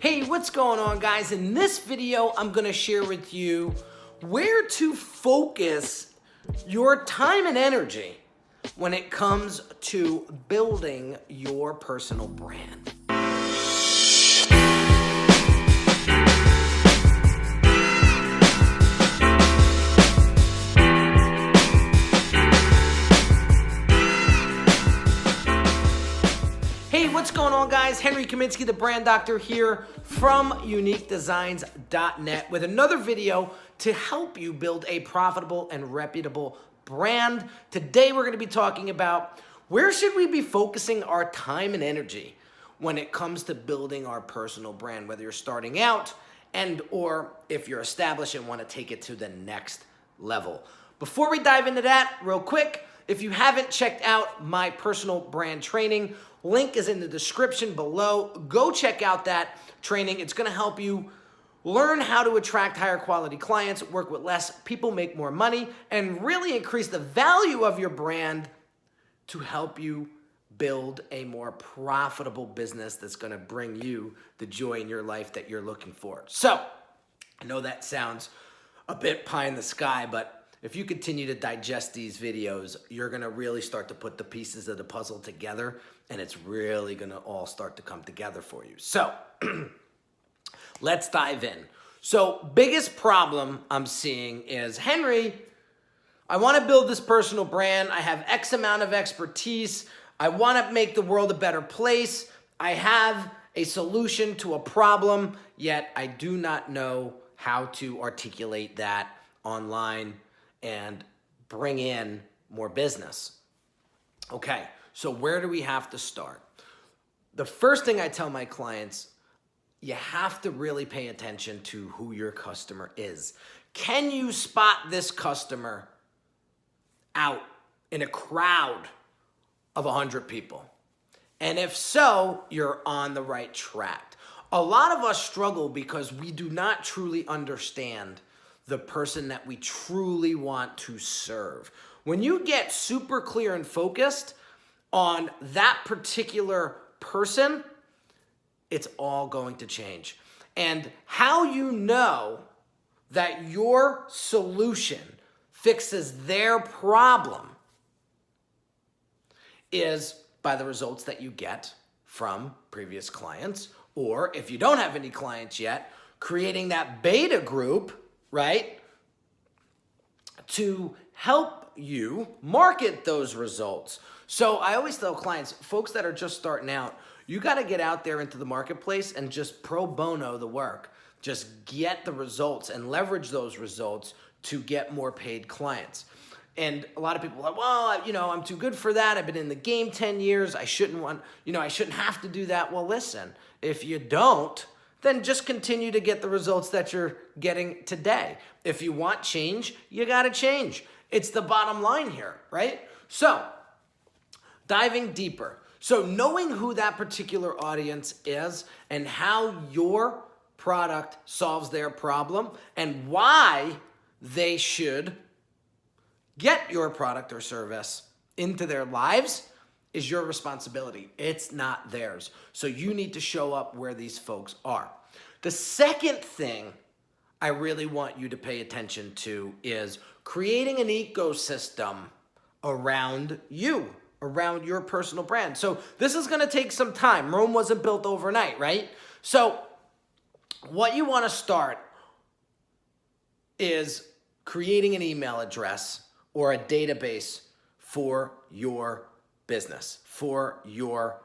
Hey, what's going on, guys? In this video, I'm gonna share with you where to focus your time and energy when it comes to building your personal brand. Hey, what's going on, guys? Henry Kaminski, the brand doctor here from uniquedesigns.net with another video to help you build a profitable and reputable brand. Today, we're going to be talking about where should we be focusing our time and energy when it comes to building our personal brand, whether you're starting out or if you're established and want to take it to the next level. Before we dive into that, real quick, if you haven't checked out my personal brand training, link is in the description below. Go check out that training. It's going to help you learn how to attract higher quality clients, work with less people, make more money, and really increase the value of your brand to help you build a more profitable business that's going to bring you the joy in your life that you're looking for. So, I know that sounds a bit pie in the sky, but if you continue to digest these videos, you're going to really start to put the pieces of the puzzle together, and it's really going to all start to come together for you. So let's dive in. So biggest problem I'm seeing is, Henry, I want to build this personal brand. I have X amount of expertise. I want to make the world a better place. I have a solution to a problem, yet I do not know how to articulate that online and bring in more business. Okay, so where do we have to start? The first thing I tell my clients, you have to really pay attention to who your customer is. Can you spot this customer out in a crowd of 100 people? And if so, you're on the right track. A lot of us struggle because we do not truly understand the person that we truly want to serve. When you get super clear and focused on that particular person, it's all going to change. And how you know that your solution fixes their problem is by the results that you get from previous clients, or if you don't have any clients yet, creating that beta group, right, to help you market those results. So I always tell clients, folks that are just starting out, you got to get out there into the marketplace and just pro bono the work. Just get the results and leverage those results to get more paid clients. And a lot of people are like, well, I'm too good for that. I've been in the game 10 years. I shouldn't have to do that. Well, listen, if you don't, then just continue to get the results that you're getting today. If you want change, you got to change. It's the bottom line here, right? So, diving deeper. So, knowing who that particular audience is and how your product solves their problem and why they should get your product or service into their lives is your responsibility. It's not theirs. So you need to show up where these folks are. The second thing I really want you to pay attention to is creating an ecosystem around you, around your personal brand. So this is going to take some time. Rome wasn't built overnight, right? So what you want to start is creating an email address or a database for your business, for your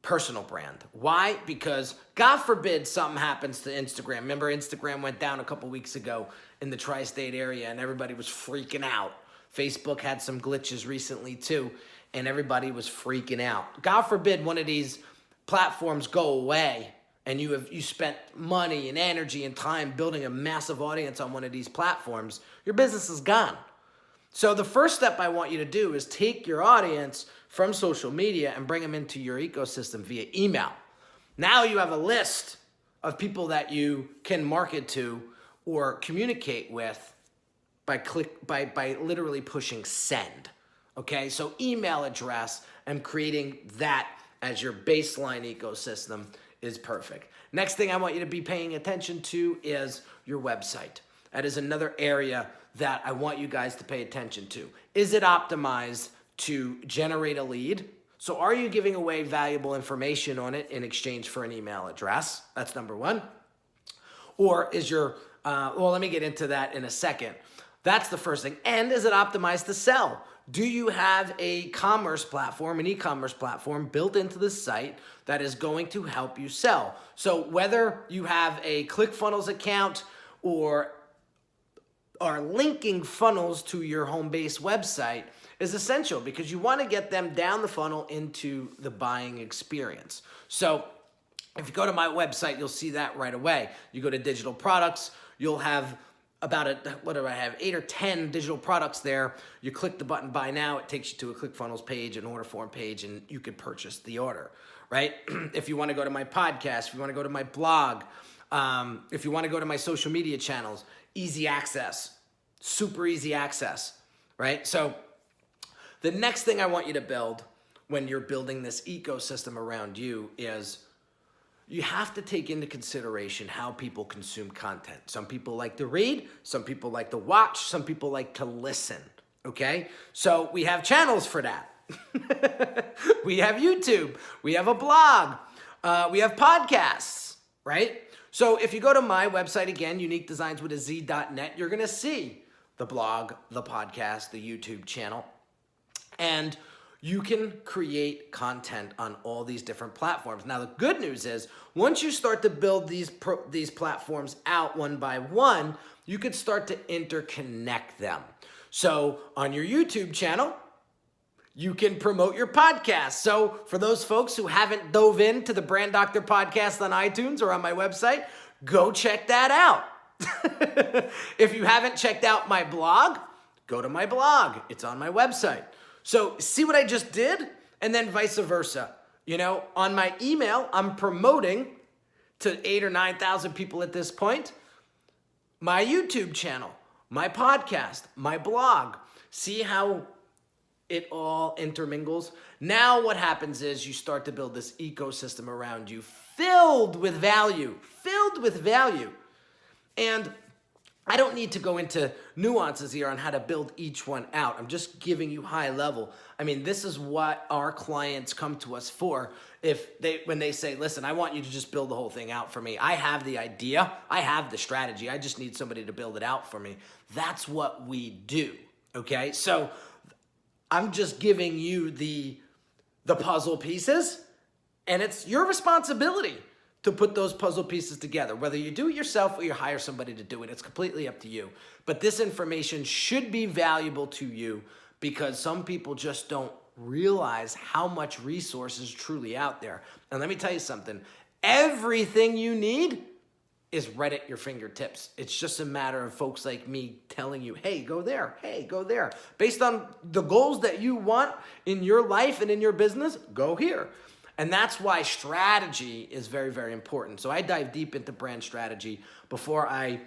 personal brand. Why? Because God forbid something happens to Instagram. Remember, Instagram went down a couple weeks ago in the tri-state area and everybody was freaking out. Facebook had some glitches recently too, and everybody was freaking out. God forbid one of these platforms go away and you spent money and energy and time building a massive audience on one of these platforms, your business is gone. So the first step I want you to do is take your audience from social media and bring them into your ecosystem via email. Now you have a list of people that you can market to or communicate with by literally pushing send. Okay, so email address and creating that as your baseline ecosystem is perfect. Next thing I want you to be paying attention to is your website. That is another area that I want you guys to pay attention to. Is it optimized to generate a lead? So are you giving away valuable information on it in exchange for an email address? That's number one. Or is your, well, let me get into that in a second. That's the first thing. And is it optimized to sell? Do you have a commerce platform, an e-commerce platform built into the site that is going to help you sell? So whether you have a ClickFunnels account or are linking funnels to your home-based website is essential because you want to get them down the funnel into the buying experience. So if you go to my website, you'll see that right away. You go to digital products, you'll have about, 8 or 10 digital products there. You click the button buy now, it takes you to a ClickFunnels page, an order form page, and you can purchase the order, right? If you want to go to my podcast, if you want to go to my blog, if you want to go to my social media channels, easy access, super easy access, right? So the next thing I want you to build when you're building this ecosystem around you is you have to take into consideration how people consume content. Some people like to read, some people like to watch, some people like to listen, okay? So we have channels for that. We have YouTube, we have a blog, we have podcasts, right? So if you go to my website again, uniquedesignswithaz.net, you're gonna see the blog, the podcast, the YouTube channel, and you can create content on all these different platforms. Now, the good news is once you start to build these platforms out one by one, you could start to interconnect them. So on your YouTube channel, you can promote your podcast. So for those folks who haven't dove into the Brand Doctor podcast on iTunes or on my website, go check that out. If you haven't checked out my blog, go to my blog. It's on my website. So see what I just did? And then vice versa. You know, on my email, I'm promoting to 8,000 or 9,000 people at this point, my YouTube channel, my podcast, my blog. See how it all intermingles? Now what happens is you start to build this ecosystem around you filled with value. And I don't need to go into nuances here on how to build each one out. I'm just giving you high level. I mean, this is what our clients come to us for. When they say, listen, I want you to just build the whole thing out for me. I have the idea. I have the strategy. I just need somebody to build it out for me. That's what we do, okay? So I'm just giving you the puzzle pieces, and it's your responsibility to put those puzzle pieces together. Whether you do it yourself or you hire somebody to do it, it's completely up to you. But this information should be valuable to you because some people just don't realize how much resources truly out there. And let me tell you something, everything you need is right at your fingertips. It's just a matter of folks like me telling you, hey, go there, hey, go there. Based on the goals that you want in your life and in your business, go here. And that's why strategy is very, very important. So I dive deep into brand strategy before I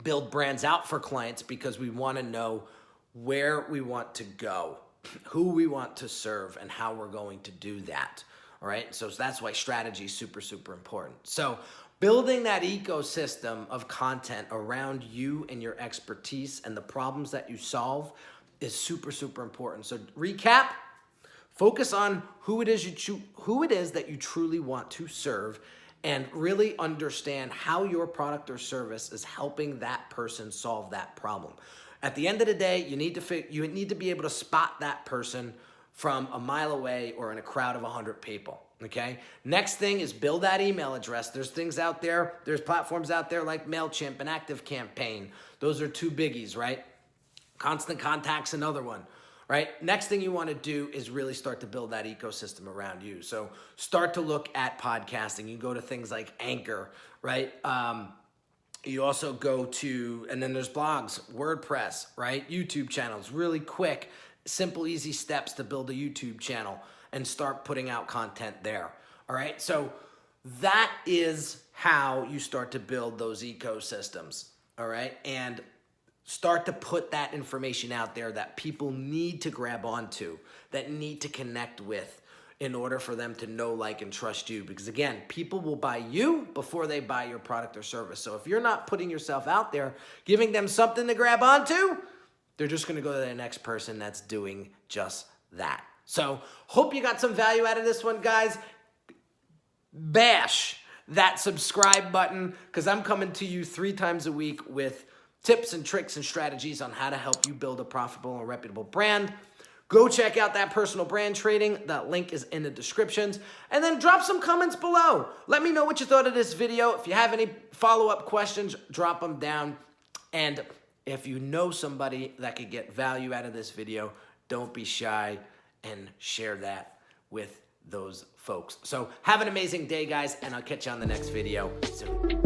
build brands out for clients because we want to know where we want to go, who we want to serve, and how we're going to do that. All right. So that's why strategy is super, super important. So building that ecosystem of content around you and your expertise and the problems that you solve is super, super important. So recap. Focus on who it is that you truly want to serve and really understand how your product or service is helping that person solve that problem. At the end of the day, you need to be able to spot that person from a mile away or in a crowd of 100 people, okay? Next thing is build that email address. There's things out there, there's platforms out there like MailChimp and ActiveCampaign. Those are two biggies, right? Constant Contact's another one. Right? Next thing you want to do is really start to build that ecosystem around you. So start to look at podcasting. You go to things like Anchor, right? You also go to, and then there's blogs, WordPress, right? YouTube channels, really quick, simple, easy steps to build a YouTube channel and start putting out content there. All right? So that is how you start to build those ecosystems. All right? And start to put that information out there that people need to grab onto, that need to connect with. in order for them to know, like, and trust you. Because again, people will buy you before they buy your product or service. So if you're not putting yourself out there, giving them something to grab onto, they're just going to go to the next person that's doing just that. So hope you got some value out of this one, guys. Bash that subscribe button, because I'm coming to you 3 times a week with tips and tricks and strategies on how to help you build a profitable and reputable brand. Go check out that personal brand trading. That link is in the descriptions. And then drop some comments below. Let me know what you thought of this video. If you have any follow-up questions, drop them down. And if you know somebody that could get value out of this video, don't be shy and share that with those folks. So have an amazing day, guys, and I'll catch you on the next video soon.